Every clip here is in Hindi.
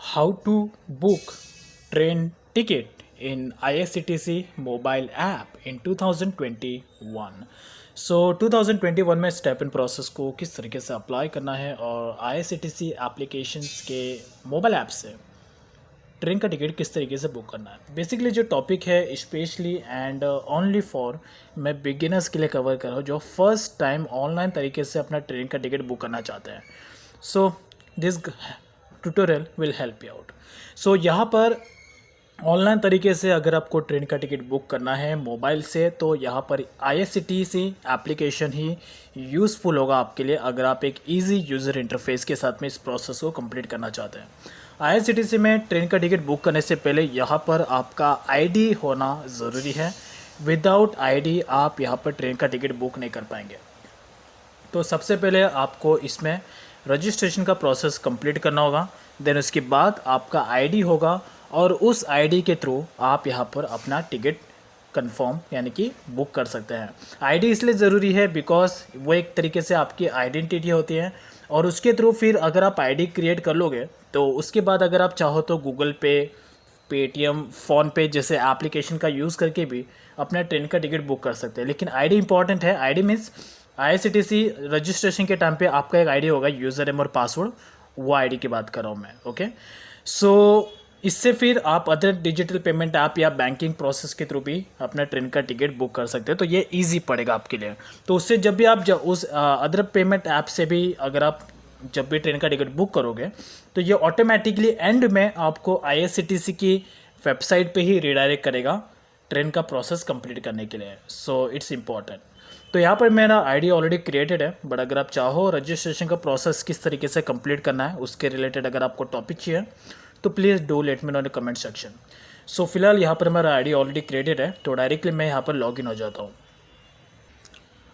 How to book train ticket in ISCTC mobile app in 2021। 2021 में स्टेप इन प्रोसेस को किस तरीके से अप्लाई करना है और ISCTC एप्लीकेशंस के मोबाइल ऐप से ट्रेन का टिकट किस तरीके से बुक करना है। बेसिकली जो टॉपिक है स्पेशली एंड ओनली फॉर मैं बिगिनर्स के लिए कवर कर रहा हूँ जो फर्स्ट टाइम ऑनलाइन तरीके से अपना ट्रेन का टिकट बुक करना चाहते हैं। So this tutorial will help you out. So यहाँ पर ऑनलाइन तरीके से अगर आपको ट्रेन का टिकट बुक करना है मोबाइल से तो यहाँ पर ISCTC एप्लीकेशन ही यूज़फुल होगा आपके लिए अगर आप एक इजी यूज़र इंटरफेस के साथ में इस प्रोसेस को कंप्लीट करना चाहते हैं। ISCTC में ट्रेन का टिकट बुक करने से पहले यहाँ पर आपका ID होना ज़रूरी है। विदाउट ID आप यहाँ पर ट्रेन का टिकट बुक नहीं कर पाएंगे। तो सबसे पहले आपको इसमें रजिस्ट्रेशन का प्रोसेस कंप्लीट करना होगा। देन उसके बाद आपका ID होगा और उस ID के थ्रू आप यहाँ पर अपना टिकट कंफर्म यानी कि बुक कर सकते हैं। ID इसलिए ज़रूरी है बिकॉज वो एक तरीके से आपकी आइडेंटिटी होती है और उसके थ्रू फिर अगर आप ID क्रिएट कर लोगे तो उसके बाद अगर आप चाहो तो गूगल पे, पेटीएम, फ़ोनपे जैसे एप्लीकेशन का यूज़ करके भी अपना ट्रेन का टिकट बुक कर सकते हैं। लेकिन ID इंपॉर्टेंट है। ID मीन्स ISCTC रजिस्ट्रेशन के टाइम पे आपका एक ID होगा, यूज़र नेम और पासवर्ड, वो ID की बात कर रहा हूँ मैं। ओके, सो इससे फिर आप अदर डिजिटल पेमेंट ऐप या बैंकिंग प्रोसेस के थ्रू भी अपना ट्रेन का टिकट बुक कर सकते हैं। तो ये इजी पड़ेगा आपके लिए। तो उससे जब भी आप उस अदर पेमेंट ऐप से भी अगर आप जब भी ट्रेन का टिकट बुक करोगे तो ये ऑटोमेटिकली एंड में आपको ISCTC की वेबसाइट पे ही रिडायरेक्ट करेगा ट्रेन का प्रोसेस कंप्लीट करने के लिए। So it's important. तो यहाँ पर मेरा ID ऑलरेडी क्रिएटेड है, बट अगर आप चाहो रजिस्ट्रेशन का प्रोसेस किस तरीके से कंप्लीट करना है उसके रिलेटेड अगर आपको टॉपिक चाहिए तो please do let me know in the comment section. So फिलहाल यहाँ पर मेरा ID ऑलरेडी क्रिएटेड है तो डायरेक्टली मैं यहाँ पर लॉगिन हो जाता हूँ।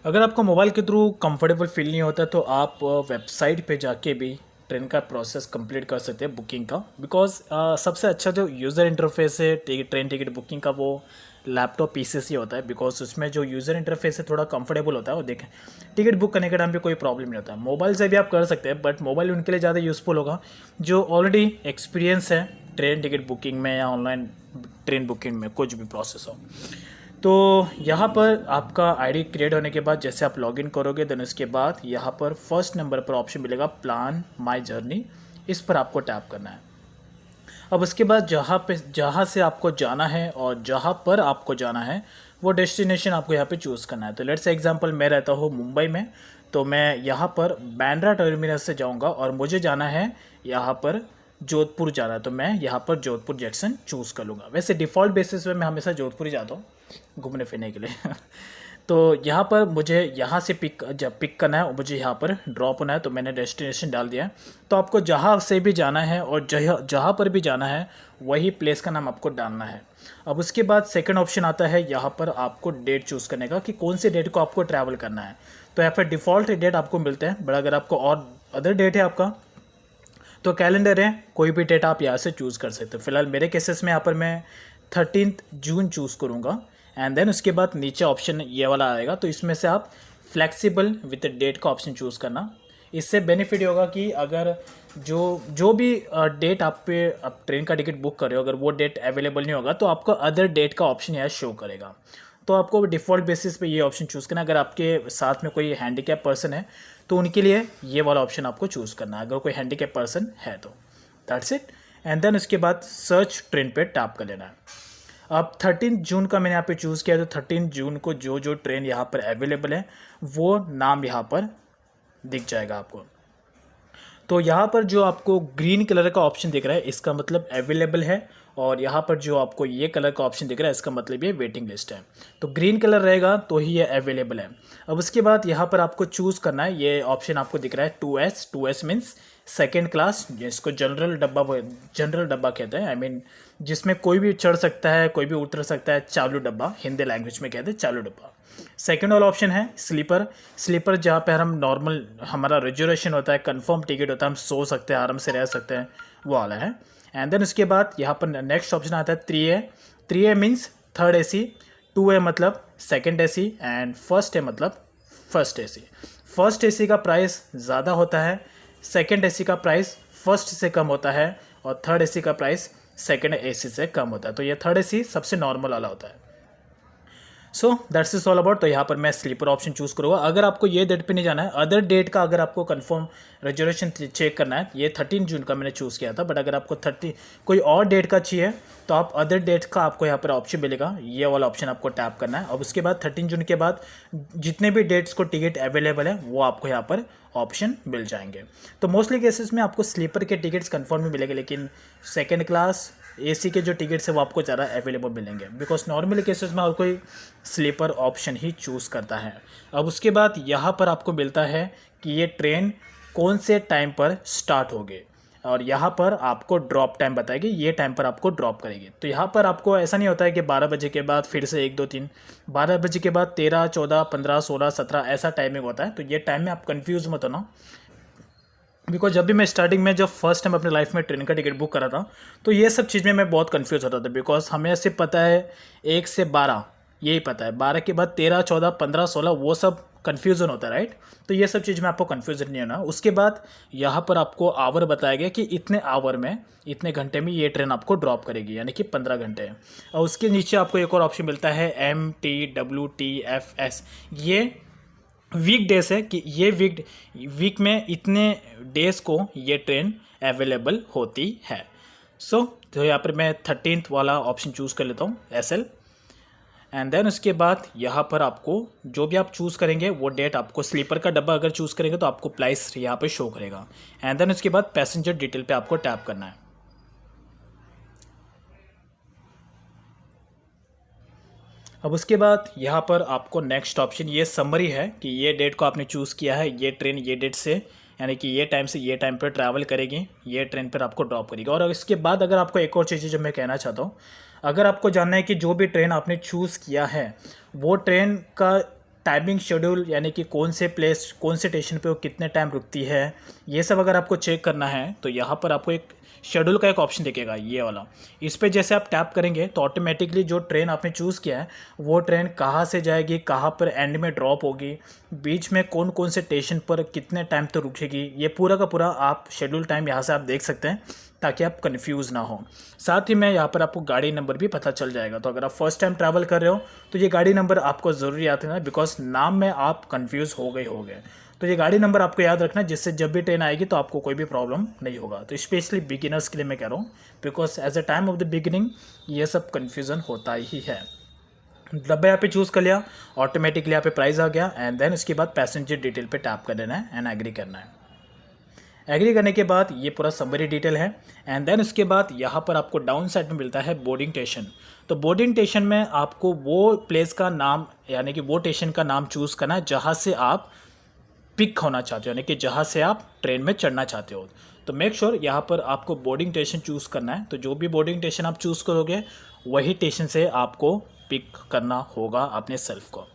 अगर आपको मोबाइल के थ्रू कंफर्टेबल फील नहीं होता तो आप वेबसाइट पे जाके भी ट्रेन का प्रोसेस कंप्लीट कर सकते हैं बुकिंग का। बिकॉज सबसे अच्छा जो यूज़र इंटरफेस है ट्रेन टिकट बुकिंग का वो लैपटॉप PC से होता है। बिकॉज उसमें जो यूज़र इंटरफेस है थोड़ा कंफर्टेबल होता है और देखें टिकट बुक करने के टाइम पे कोई प्रॉब्लम नहीं होता है। मोबाइल से भी आप कर सकते हैं बट मोबाइल उनके लिए ज़्यादा यूज़फुल होगा जो ऑलरेडी एक्सपीरियंस है ट्रेन टिकट बुकिंग में या ऑनलाइन ट्रेन बुकिंग में कुछ भी प्रोसेस हो। तो यहाँ पर आपका ID क्रिएट होने के बाद जैसे आप लॉगिन करोगे देन उसके बाद यहाँ पर फर्स्ट नंबर पर ऑप्शन मिलेगा प्लान माय जर्नी, इस पर आपको टैप करना है। अब उसके बाद जहाँ से आपको जाना है और जहाँ पर आपको जाना है वो डेस्टिनेशन आपको यहाँ पे चूज़ करना है। तो लेट्स से एग्जांपल मैं रहता हूँ मुंबई में तो मैं यहाँ पर बांद्रा टर्मिनस से जाऊँगा और मुझे जाना है यहाँ पर जोधपुर जाना है तो मैं यहाँ पर जोधपुर जंक्शन चूज़ कर लूँगा। वैसे डिफ़ॉल्ट बेसिस पे मैं हमेशा जोधपुर ही जाता हूँ घूमने फिरने के लिए तो यहाँ पर मुझे यहाँ से जब पिक करना है और मुझे यहाँ पर ड्रॉप होना है तो मैंने डेस्टिनेशन डाल दिया है। तो आपको जहाँ से भी जाना है और जहाँ पर भी जाना है वही प्लेस का नाम आपको डालना है। अब उसके बाद सेकंड ऑप्शन आता है यहाँ पर आपको डेट चूज़ करने का कि कौन सी डेट को आपको ट्रैवल करना है। तो यहाँ पर डिफ़ॉल्ट डेट आपको मिलते हैं, बट अगर आपको और अदर डेट है आपका तो कैलेंडर है, कोई भी डेट आप यहाँ से चूज़ कर सकते हो। फिलहाल मेरे केसेस में यहाँ पर मैं 13 जून चूज़ करूँगा एंड देन उसके बाद नीचे ऑप्शन ये वाला आएगा तो इसमें से आप फ्लेक्सिबल विद डेट का ऑप्शन चूज़ करना। इससे बेनिफिट होगा कि अगर जो भी डेट आप ट्रेन का टिकट बुक कर रहे हो अगर वो डेट अवेलेबल नहीं होगा तो आपको अदर डेट का ऑप्शन यहाँ शो करेगा। तो आपको डिफ़ॉल्ट बेसिस पे ये ऑप्शन चूज़ करना। अगर आपके साथ में कोई हैंडीकैप पर्सन है तो उनके लिए ये वाला ऑप्शन आपको चूज़ करना है अगर कोई हैंडीकैप पर्सन है तो। That's it. एंड देन उसके बाद सर्च ट्रेन पे टैप कर लेना है। अब 13 जून का मैंने यहाँ पे चूज़ किया तो 13 जून को जो ट्रेन यहाँ पर अवेलेबल है वो नाम यहाँ पर दिख जाएगा आपको। तो यहाँ पर जो आपको ग्रीन कलर का ऑप्शन दिख रहा है इसका मतलब अवेलेबल है और यहाँ पर जो आपको ये कलर का ऑप्शन दिख रहा है इसका मतलब ये वेटिंग लिस्ट है। तो ग्रीन कलर रहेगा तो ही ये अवेलेबल है। अब उसके बाद यहाँ पर आपको चूज़ करना है, ये ऑप्शन आपको दिख रहा है 2S मीन्स सेकेंड क्लास, जिसको जनरल डब्बा कहते हैं। आई मीन जिसमें कोई भी चढ़ सकता है कोई भी उतर सकता है, चालू डब्बा हिंदी लैंग्वेज में कहते हैं चालू डब्बा। सेकेंड वाला ऑप्शन है स्लीपर जहाँ पर हम नॉर्मल हमारा रिजर्वेशन होता है, कंफर्म टिकट होता है, हम सो सकते हैं, आराम से रह सकते हैं, वो वाला है। एंड देन उसके बाद यहाँ पर नेक्स्ट ऑप्शन आता है 3A means third AC, 2A मतलब second AC and first A मतलब फर्स्ट AC। फर्स्ट AC का प्राइस ज़्यादा होता है, सेकेंड AC का प्राइस फर्स्ट से कम होता है और थर्ड एसी का प्राइस सेकंड एसी से कम होता है। तो ये थर्ड एसी सबसे नॉर्मल वाला होता है। So that's is all about. तो यहाँ पर मैं स्लीपर ऑप्शन चूज़ करूँगा। अगर आपको ये डेट पे नहीं जाना है, अदर डेट का अगर आपको कंफर्म रिजर्वेशन चेक करना है, ये 13 जून का मैंने चूज़ किया था, बट अगर आपको 30 कोई और डेट का चाहिए तो आप अदर डेट का आपको यहाँ पर ऑप्शन मिलेगा, ये वाला ऑप्शन आपको टैप करना है। और उसके बाद 13 जून के बाद जितने भी डेट्स को टिकट अवेलेबल है वो आपको यहाँ पर ऑप्शन मिल जाएंगे। तो मोस्टली केसेस में आपको स्लीपर के टिकट्स कंफर्म ही मिलेंगे, लेकिन सेकेंड क्लास एसी के जो टिकट्स है वो आपको ज़्यादा अवेलेबल मिलेंगे, बिकॉज नॉर्मली केसेस में हर कोई स्लीपर ऑप्शन ही चूज़ करता है। अब उसके बाद यहाँ पर आपको मिलता है कि ये ट्रेन कौन से टाइम पर स्टार्ट होगी, और यहाँ पर आपको ड्रॉप टाइम बताएगी, ये टाइम पर आपको ड्रॉप करेगी। तो यहाँ पर आपको ऐसा नहीं होता है कि 12 बजे के बाद फिर से 1 2 3, 12 बजे के बाद 13 14 15 16 17 ऐसा टाइमिंग होता है। तो ये टाइम में आप कन्फ्यूज़ मत होना, बिकॉज जब भी मैं स्टार्टिंग में जब फर्स्ट टाइम अपने लाइफ में ट्रेन का टिकट बुक करा था तो ये सब चीज़ में मैं बहुत कंफ्यूज होता था, बिकॉज हमें सिर्फ पता है 1 से 12 यही पता है, 12 के बाद 13 14 15 16 वो सब कन्फ्यूज़न होता है, राइट। तो ये सब चीज़ में आपको कन्फ्यूजन नहीं होना। उसके बाद यहाँ पर आपको आवर बताया गया कि इतने आवर में, इतने घंटे में ये ट्रेन आपको ड्रॉप करेगी, यानी कि 15 घंटे। और उसके नीचे आपको एक और ऑप्शन मिलता है MTWTFS, ये वीक डेज है कि ये वीक में इतने डेज को ये ट्रेन अवेलेबल होती है। तो यहाँ पर मैं 13th वाला ऑप्शन चूज़ कर लेता हूँ SL। एंड देन उसके बाद यहाँ पर आपको जो भी आप चूज़ करेंगे वो डेट, आपको स्लीपर का डब्बा अगर चूज़ करेंगे तो आपको प्राइस यहाँ पे शो करेगा। एंड देन उसके बाद पैसेंजर डिटेल पे आपको टैप करना है। अब उसके बाद यहाँ पर आपको नेक्स्ट ऑप्शन, ये समरी है कि ये डेट को आपने चूज़ किया है, ये ट्रेन ये डेट से, यानी कि ये टाइम से ये टाइम पर ट्रैवल करेगी, ये ट्रेन पर आपको ड्रॉप करेगी। और इसके बाद अगर आपको एक और चीज़ जो मैं कहना चाहता हूँ, अगर आपको जानना है कि जो भी ट्रेन आपने चूज़ किया है वो ट्रेन का टाइमिंग शेड्यूल, यानी कि कौन से प्लेस कौन से स्टेशन पे वो कितने टाइम रुकती है, ये सब अगर आपको चेक करना है तो यहाँ पर आपको एक शेड्यूल का एक ऑप्शन दिखेगा, ये वाला। इस पर जैसे आप टैप करेंगे तो ऑटोमेटिकली जो ट्रेन आपने चूज़ किया है वो ट्रेन कहाँ से जाएगी, कहाँ पर एंड में ड्रॉप होगी, बीच में कौन कौन से स्टेशन पर कितने टाइम तक रुकेगी, ये पूरा का पूरा आप शेड्यूल टाइम यहाँ से आप देख सकते हैं, ताकि आप कंफ्यूज ना हो। साथ ही में यहाँ पर आपको गाड़ी नंबर भी पता चल जाएगा। तो अगर आप फर्स्ट टाइम ट्रैवल कर रहे हो तो ये गाड़ी नंबर आपको ज़रूरी याद रखना है, बिकॉज नाम में आप कंफ्यूज हो गए। तो ये गाड़ी नंबर आपको याद रखना है, जिससे जब भी ट्रेन आएगी तो आपको कोई भी प्रॉब्लम नहीं होगा। तो स्पेशली बिगिनर्स के लिए मैं कह रहा हूँ, because as a time of the beginning ये सब कन्फ्यूज़न होता ही है। डब्बा यहाँ पे चूज़ कर लिया, ऑटोमेटिकली यहाँ पे प्राइस आ गया। एंड देन उसके बाद पैसेंजर डिटेल पे टैप कर देना है एंड एग्री करना है। एग्री करने के बाद ये पूरा समरी डिटेल है। एंड देन उसके बाद यहाँ पर आपको डाउन साइड में मिलता है बोर्डिंग स्टेशन। तो बोर्डिंग स्टेशन में आपको वो प्लेस का नाम, यानी कि वो स्टेशन का नाम चूज़ करना है जहाँ से आप पिक होना चाहते हो, यानी कि जहाँ से आप ट्रेन में चढ़ना चाहते हो। तो मेक श्योर यहाँ पर आपको बोर्डिंग स्टेशन चूज़ करना है। तो जो भी बोर्डिंग स्टेशन आप चूज़ करोगे वही स्टेशन से आपको पिक करना होगा अपने सेल्फ को।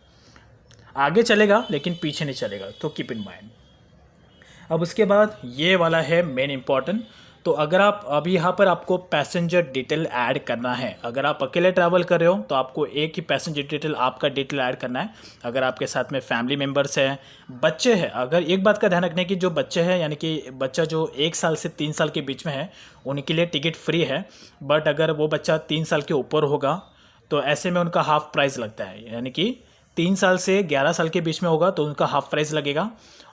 आगे चलेगा लेकिन पीछे नहीं चलेगा, तो कीप इन माइंड। अब उसके बाद ये वाला है मेन इंपॉर्टेंट। तो अगर आप अभी यहाँ पर आपको पैसेंजर डिटेल ऐड करना है, अगर आप अकेले ट्रैवल कर रहे हो तो आपको एक ही पैसेंजर डिटेल, आपका डिटेल ऐड करना है। अगर आपके साथ में फैमिली मेम्बर्स हैं, बच्चे हैं, अगर एक बात का ध्यान रखने की, जो बच्चे हैं यानी कि बच्चा जो 1 साल से 3 साल के बीच में है उनके लिए टिकट फ्री है। बट अगर वो बच्चा 3 साल के ऊपर होगा तो ऐसे में उनका हाफ प्राइस लगता है, यानी कि 3 साल से 11 साल के बीच में होगा तो उनका हाफ प्राइस लगेगा,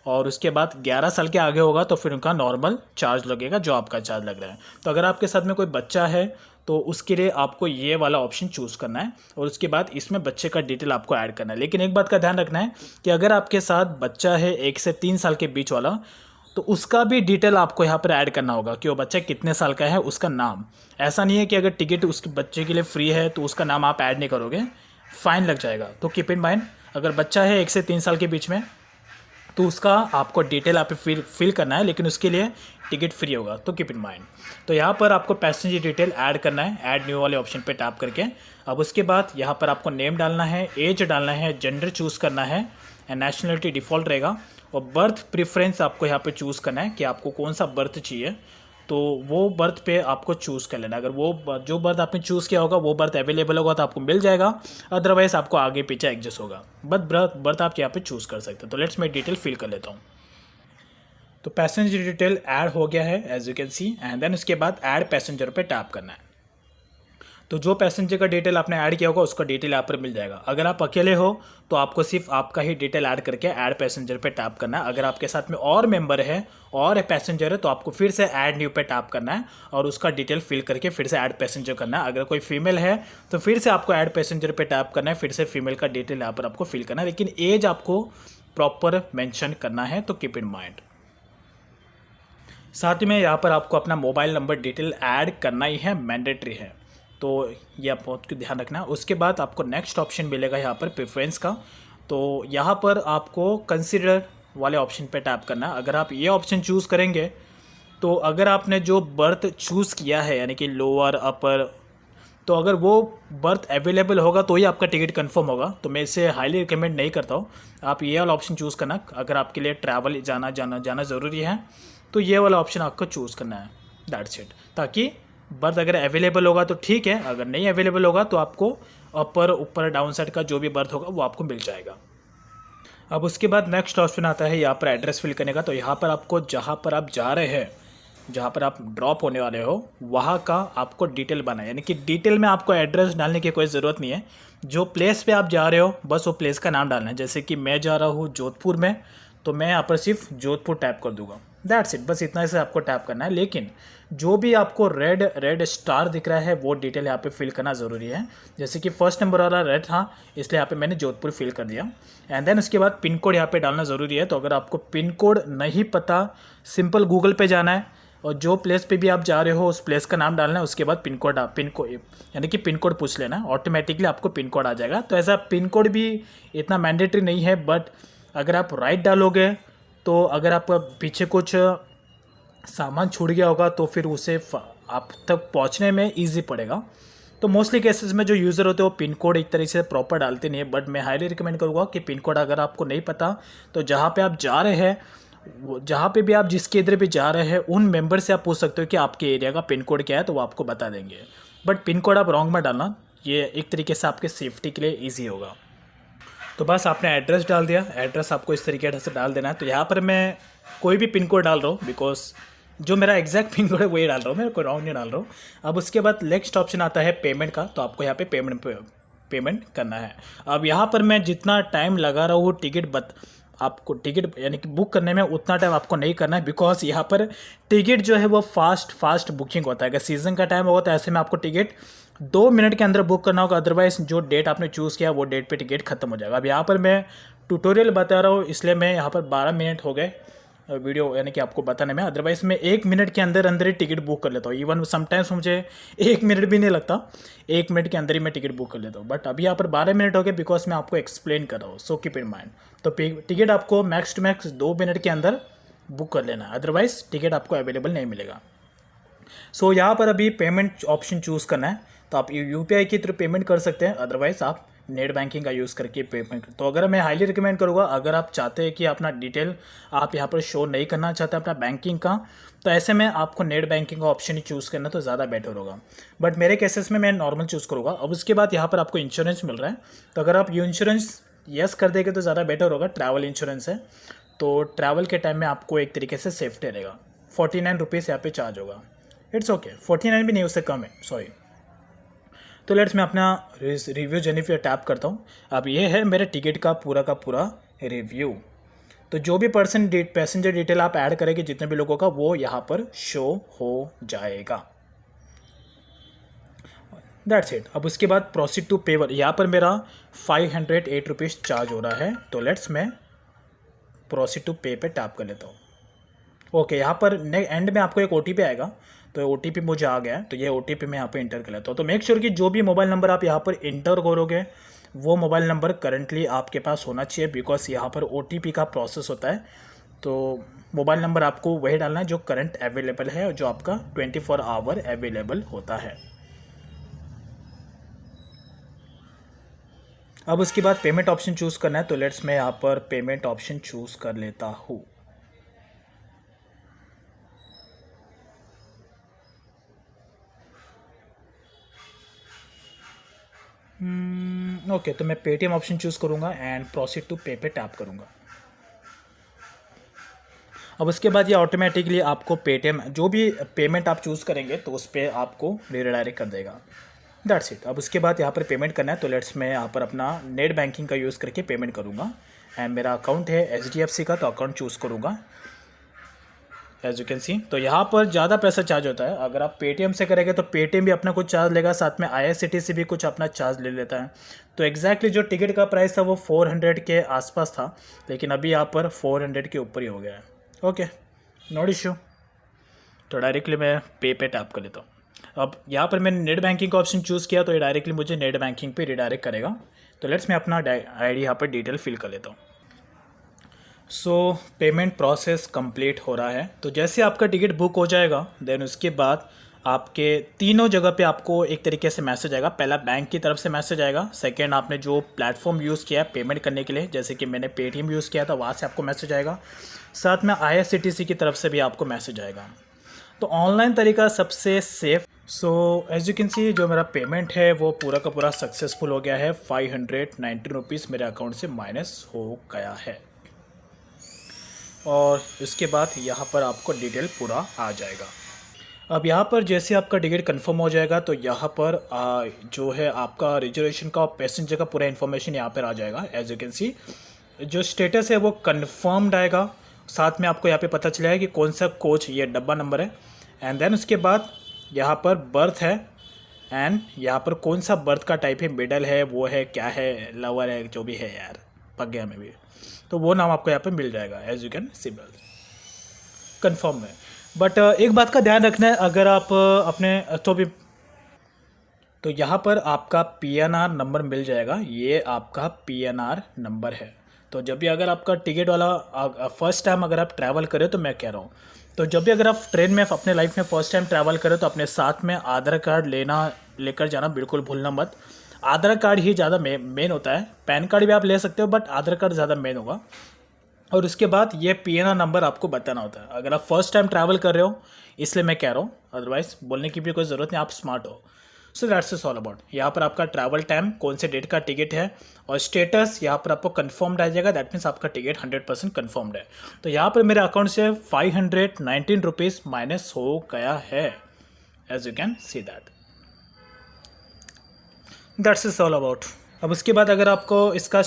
और उसके बाद 11 साल के आगे होगा तो फिर उनका नॉर्मल चार्ज लगेगा जो आपका चार्ज लग रहा है। तो अगर आपके साथ में कोई बच्चा है तो उसके लिए आपको ये वाला ऑप्शन चूज़ करना है, और उसके बाद इसमें बच्चे का डिटेल आपको ऐड करना है। लेकिन एक बात का ध्यान रखना है कि अगर आपके साथ बच्चा है 1 से 3 साल के बीच वाला, तो उसका भी डिटेल आपको यहाँ पर ऐड करना होगा कि वो बच्चा कितने साल का है, उसका नाम। ऐसा नहीं है कि अगर टिकट उसके बच्चे के लिए फ्री है तो उसका नाम आप ऐड नहीं करोगे, फ़ाइन लग जाएगा। तो कीप इन माइंड, अगर बच्चा है 1 से 3 साल के बीच में तो उसका आपको डिटेल आप फिल करना है, लेकिन उसके लिए टिकट फ्री होगा, तो कीप इन माइंड। तो यहाँ पर आपको पैसेंजर डिटेल ऐड करना है, ऐड न्यू वाले ऑप्शन पे टैप करके। अब उसके बाद यहाँ पर आपको नेम डालना है, एज डालना है, जेंडर चूज़ करना है, एंड नेशनलिटी डिफ़ॉल्ट रहेगा। और बर्थ प्रेफरेंस आपको यहाँ पे चूज़ करना है कि आपको कौन सा बर्थ चाहिए, तो वो बर्थ पे आपको चूज़ कर लेना। अगर वो जो बर्थ आपने चूज़ किया होगा वो बर्थ अवेलेबल होगा तो आपको मिल जाएगा, अदरवाइज़ आपको आगे पीछे एडजस्ट होगा। बट बर्थ आप यहाँ पे चूज़ कर सकते हो। तो लेट्स मैं डिटेल फिल कर लेता हूँ। तो पैसेंजर डिटेल ऐड हो गया है as you can see, and then उसके बाद ऐड पैसेंजर पे टैप करना है। तो जो पैसेंजर का डिटेल आपने ऐड किया होगा उसका डिटेल यहाँ पर मिल जाएगा। अगर आप अकेले हो तो आपको सिर्फ आपका ही डिटेल ऐड करके ऐड पैसेंजर पे टैप करना है। अगर आपके साथ में और मेंबर है और पैसेंजर है तो आपको फिर से ऐड न्यू पे टैप करना है और उसका डिटेल फिल करके फिर से ऐड पैसेंजर करना है। अगर कोई फीमेल है तो फिर से आपको ऐड पैसेंजर पे टैप करना है, फिर से फीमेल का डिटेल यहाँ पर आपको फिल करना है, लेकिन एज आपको प्रॉपर मैंशन करना है, तो कीप इन माइंड। साथ में यहाँ पर आपको अपना मोबाइल नंबर डिटेल ऐड करना ही है, मैंडेटरी है, तो ये आप बहुत ध्यान रखना। उसके बाद आपको नेक्स्ट ऑप्शन मिलेगा यहाँ पर प्रेफरेंस का। तो यहाँ पर आपको कंसिडर वाले ऑप्शन पे टैप करना है। अगर आप ये ऑप्शन चूज़ करेंगे तो अगर आपने जो बर्थ चूज़ किया है यानी कि लोअर अपर, तो अगर वो बर्थ अवेलेबल होगा तो ही आपका टिकट कंफर्म होगा। तो मैं इसे हाईली रिकमेंड नहीं करता हूँ। आप ये वाला ऑप्शन चूज़ करना। अगर आपके लिए ट्रैवल जाना ज़रूरी है तो ये वाला ऑप्शन आपको चूज़ करना है, दैट्स इट। ताकि बर्थ अगर अवेलेबल होगा तो ठीक है, अगर नहीं अवेलेबल होगा तो आपको अपर ऊपर डाउन साइड का जो भी बर्थ होगा वो आपको मिल जाएगा। अब उसके बाद नेक्स्ट ऑप्शन आता है यहाँ पर एड्रेस फिल करने का। तो यहाँ पर आपको जहाँ पर आप जा रहे हैं, जहाँ पर आप ड्रॉप होने वाले हो, वहाँ का आपको डिटेल बनाए, यानी कि डिटेल में आपको एड्रेस डालने की कोई ज़रूरत नहीं है। जो प्लेस पे आप जा रहे हो बस वो प्लेस का नाम डालना है। जैसे कि मैं जा रहा हूँ जोधपुर में, तो मैं यहाँ पर सिर्फ जोधपुर टैप कर दूंगा, दैट्स इट। बस इतना से आपको टैप करना है। लेकिन जो भी आपको रेड स्टार दिख रहा है वो डिटेल यहाँ पे फिल करना ज़रूरी है। जैसे कि फर्स्ट नंबर वाला रेड था, इसलिए यहाँ पे मैंने जोधपुर फिल कर दिया। एंड देन उसके बाद पिन कोड यहाँ पे डालना ज़रूरी है। तो अगर आपको पिन कोड नहीं पता, सिंपल गूगल पे जाना है और जो प्लेस पे भी आप जा रहे हो उस प्लेस का नाम डालना है। उसके बाद पिन कोड यानी कि पिन कोड पूछ लेना, ऑटोमेटिकली आपको पिन कोड आ जाएगा। तो ऐसा पिन कोड भी इतना मैंडेटरी नहीं है, बट अगर आप राइट डालोगे तो अगर आपका पीछे कुछ सामान छूट गया होगा तो फिर उसे आप तक पहुंचने में इजी पड़ेगा। तो मोस्टली केसेस में जो यूज़र होते हैं वो पिन कोड एक तरीके से प्रॉपर डालते नहीं है, बट मैं हाईली रिकमेंड करूँगा कि पिन कोड अगर आपको नहीं पता तो जहाँ पे आप जा रहे हैं, जहाँ पे भी आप जिसके इधर भी जा रहे हैं उन मेंबर से आप पूछ सकते हो कि आपके एरिया का पिन कोड क्या है, तो वो आपको बता देंगे। बट पिन कोड आप रॉन्ग मत डालना, ये एक तरीके से आपके सेफ्टी के लिए ईजी होगा। तो बस आपने एड्रेस डाल दिया, एड्रेस आपको इस तरीके से डाल देना है। तो यहाँ पर मैं कोई भी पिन कोड डाल रहा हूँ, बिकॉज जो मेरा एग्जैक्ट पिन कोड है वही डाल रहा हूँ, मैं कोई रॉन्ग नहीं डाल रहा हूँ। अब उसके बाद नेक्स्ट ऑप्शन आता है पेमेंट का। तो आपको यहाँ पे पेमेंट करना है। अब यहाँ पर मैं जितना टाइम लगा रहा हूँ आपको टिकट यानी कि बुक करने में, उतना टाइम आपको नहीं करना है, बिकॉज यहाँ पर टिकट जो है वो फास्ट बुकिंग होता है। अगर सीज़न का टाइम होगा तो ऐसे में आपको टिकट 2 मिनट के अंदर बुक करना होगा, अदरवाइज जो डेट आपने चूज़ किया वो डेट पे टिकट खत्म हो जाएगा। अब यहाँ पर मैं ट्यूटोरियल बता रहा हूँ इसलिए मैं यहाँ पर 12 मिनट हो गए वीडियो यानी कि आपको बताने में, अदरवाइज मैं 1 मिनट के अंदर ही टिकट बुक कर लेता हूँ। इवन समटाइम्स मुझे 1 मिनट भी नहीं लगता, 1 मिनट के अंदर ही मैं टिकट बुक कर लेता हूँ। बट अभी यहाँ पर 12 मिनट हो गए बिकॉज मैं आपको एक्सप्लेन कर रहा हूँ, सो कीप इन माइंड। तो टिकट आपको मैक्स टू मैक्स 2 मिनट के अंदर बुक कर लेना है, अदरवाइज टिकट आपको अवेलेबल नहीं मिलेगा। सो यहाँ पर अभी पेमेंट ऑप्शन चूज़ करना है। तो आप UPI के थ्रू पेमेंट कर सकते हैं, अदरवाइज आप नेट बैंकिंग का यूज़ करके पेमेंट। तो अगर मैं हाईली रिकमेंड करूँगा, अगर आप चाहते हैं कि अपना डिटेल आप यहाँ पर शो नहीं करना चाहते अपना बैंकिंग का, तो ऐसे में आपको नेट बैंकिंग का ऑप्शन ही चूज़ करना तो ज़्यादा बेटर होगा। बट मेरे केसेस में मैं नॉर्मल चूज़ करूँगा। अब उसके बाद यहाँ पर आपको इंश्योरेंस मिल रहा है, तो अगर आप इंश्योरेंस यस कर देंगे तो ज़्यादा बेटर होगा। ट्रैवल इंश्योरेंस है, तो ट्रैवल के टाइम में आपको एक तरीके से सेफ्टी रहेगा। 49 रुपीज़ यहाँ पे चार्ज होगा, इट्स ओके, 49 भी नहीं, उससे कम है, सॉरी। तो लेट्स मैं अपना रिव्यू जर्नी पे टैप करता हूँ। अब ये है मेरे टिकट का पूरा रिव्यू। तो जो भी पैसेंजर डिटेल आप ऐड करेंगे जितने भी लोगों का, वो यहाँ पर शो हो जाएगा, दैट्स इट। अब उसके बाद प्रोसीड टू पेवर, यहाँ पर मेरा 508 रुपीज़ चार्ज हो रहा है। तो लेट्स मैं प्रोसीड टू पे पे टैप कर लेता हूँ। ओके, यहाँ पर एंड में आपको एक OTP आएगा, तो OTP मुझे आ गया है, तो ये OTP मैं यहाँ पे इंटर कर लेता हूँ। तो मेक श्योर कि जो भी मोबाइल नंबर आप यहाँ पर इंटर करोगे वो मोबाइल नंबर करंटली आपके पास होना चाहिए, बिकॉज यहाँ पर OTP का प्रोसेस होता है। तो मोबाइल नंबर आपको वही डालना है जो करंट अवेलेबल है और जो आपका 24 आवर अवेलेबल होता है। अब उसके बाद पेमेंट ऑप्शन चूज़ करना है। तो लेट्स मैं यहाँ पर पेमेंट ऑप्शन चूज़ कर लेता हूँ। ओके, तो मैं पेटीएम ऑप्शन चूज़ करूँगा एंड प्रोसीड टू पे पे टैप करूँगा। अब उसके बाद ये ऑटोमेटिकली आपको पेटीएम जो भी पेमेंट आप चूज़ करेंगे तो उस पर आपको रीडायरेक्ट कर देगा। That's it. अब उसके बाद यहाँ पर पेमेंट करना है तो लेट्स मैं यहाँ पर अपना नेट बैंकिंग का यूज़ करके पेमेंट करूँगा। एंड मेरा अकाउंट है HDFC का, तो अकाउंट चूज़ करूँगा एज यू कैन सी। तो यहाँ पर ज़्यादा पैसा चार्ज होता है। अगर आप पेटीएम से करेंगे तो पेटीएम भी अपना कुछ चार्ज लेगा, साथ में IRCTC भी कुछ अपना चार्ज ले लेता है। तो एग्जैक्टली जो टिकट का प्राइस था वो 400 के आसपास था, लेकिन अभी यहाँ पर 400 के ऊपर ही हो गया है। Okay, not issue. तो डायरेक्टली मैं पे टैप कर लेता हूँ। अब यहाँ पर मैंने नेट बैंकिंग का ऑप्शन चूज़ किया तो ये डायरेक्टली मुझे नेट बैंकिंग पे रिडायरेक्ट करेगा। तो लेट्स मैं अपना ID यहाँ पर डिटेल फिल कर लेता हूँ। सो पेमेंट प्रोसेस कंप्लीट हो रहा है। तो जैसे आपका टिकट बुक हो जाएगा देन उसके बाद आपके तीनों जगह पे आपको एक तरीके से मैसेज आएगा। पहला बैंक की तरफ से मैसेज आएगा, सेकंड आपने जो प्लेटफॉर्म यूज़ किया है पेमेंट करने के लिए, जैसे कि मैंने पेटीएम यूज़ किया था वहाँ से आपको मैसेज आएगा, साथ में IRCTC की तरफ से भी आपको मैसेज आएगा। तो ऑनलाइन तरीका सबसे safe. So as you can see जो मेरा पेमेंट है वो पूरा का पूरा सक्सेसफुल हो गया है। 519 रुपीज़ मेरे अकाउंट से माइनस हो गया है। और इसके बाद यहाँ पर आपको डिटेल पूरा आ जाएगा। अब यहाँ पर जैसे आपका टिकट कंफर्म हो जाएगा तो यहाँ पर जो है आपका रिजर्वेशन का और पैसेंजर का पूरा इन्फॉर्मेशन यहाँ पर आ जाएगा। एज यू कैन सी जो स्टेटस है वो कंफर्म्ड आएगा, साथ में आपको यहाँ पे पता चलेगा कि कौन सा कोच ये डब्बा नंबर है। एंड देन उसके बाद यहाँ पर बर्थ है, एंड यहाँ पर कौन सा बर्थ का टाइप है, मिडल है, वो है, क्या है, लवर है, जो भी है यार पक गया मैं भी, तो वो नाम आपको यहाँ पे मिल जाएगा as you can see confirm है। बट एक बात का ध्यान रखना है, अगर आप अपने तो यहाँ पर आपका PNR नंबर मिल जाएगा। ये आपका PNR नंबर है। तो जब भी अगर आपका टिकट वाला फर्स्ट टाइम अगर आप ट्रैवल करें, तो मैं कह रहा हूँ तो जब भी अगर आप ट्रेन में अपने लाइफ में फर्स्ट टाइम ट्रैवल करें तो अपने साथ में आधार कार्ड लेकर जाना बिल्कुल भूलना मत। आधार कार्ड ही ज़्यादा मेन होता है, पैन कार्ड भी आप ले सकते हो बट आधार कार्ड ज़्यादा मेन होगा। और उसके बाद ये PNR नंबर आपको बताना होता है अगर आप फर्स्ट टाइम ट्रैवल कर रहे हो, इसलिए मैं कह रहा हूँ, अदरवाइज बोलने की भी कोई ज़रूरत नहीं, आप स्मार्ट हो। So that's is all about. यहाँ पर आपका ट्रैवल टाइम, कौन से डेट का टिकट है, और स्टेटस यहाँ पर आपको कंफर्म्ड आ जाएगा। दैट मीन्स आपका टिकट 100% कंफर्म्ड है। तो यहाँ पर मेरे अकाउंट से 519 रुपीज़ माइनस हो गया है, as you can see that's is all about. अब उसके बाद अगर आपको इसका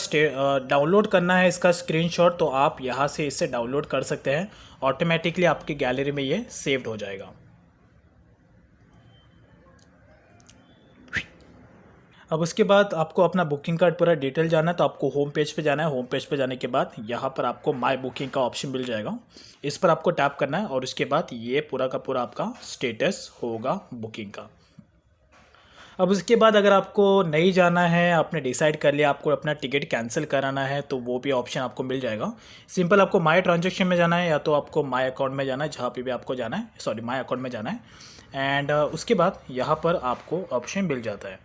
डाउनलोड करना है इसका स्क्रीनशॉट, तो आप यहाँ से इसे डाउनलोड कर सकते हैं। ऑटोमेटिकली आपकी गैलरी में ये सेव्ड हो जाएगा। अब उसके बाद आपको अपना बुकिंग का पूरा डिटेल जाना है तो आपको होम पेज पे जाना है। होम पेज पे जाने के बाद यहाँ पर आपको माय बुकिंग का ऑप्शन मिल जाएगा, इस पर आपको टैप करना है और उसके बाद ये पूरा का पूरा आपका स्टेटस होगा बुकिंग का। अब उसके बाद अगर आपको नहीं जाना है, आपने डिसाइड कर लिया आपको अपना टिकट कैंसिल कराना है, तो वो भी ऑप्शन आपको मिल जाएगा। सिंपल आपको माय ट्रांजेक्शन में जाना है या तो आपको माय अकाउंट में जाना है, जहाँ पे भी आपको जाना है, सॉरी माय अकाउंट में जाना है। एंड उसके बाद यहाँ पर आपको ऑप्शन मिल जाता है।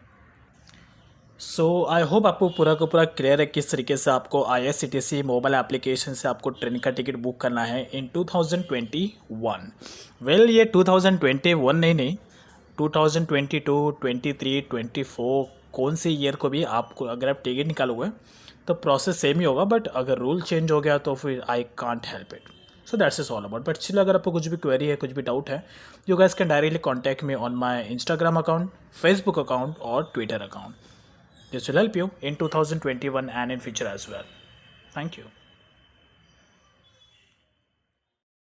सो आई होप आपको पूरा का पूरा क्लियर है किस तरीके से आपको IRCTC मोबाइल एप्लीकेशन से आपको ट्रेन का टिकट बुक करना है इन 2021। वेल ये 2021 नहीं 2022, 23, 24 कौन से ईयर को भी आपको अगर आप टिकट निकालोगे तो प्रोसेस सेम ही होगा, बट अगर रूल चेंज हो गया तो फिर I can't help it. So that's is all about. But still अगर आपको कुछ भी क्वेरी है, कुछ भी डाउट है, you guys can directly contact me on my Instagram account, Facebook account और Twitter account. This will help you in 2021 and in future as well. Thank you.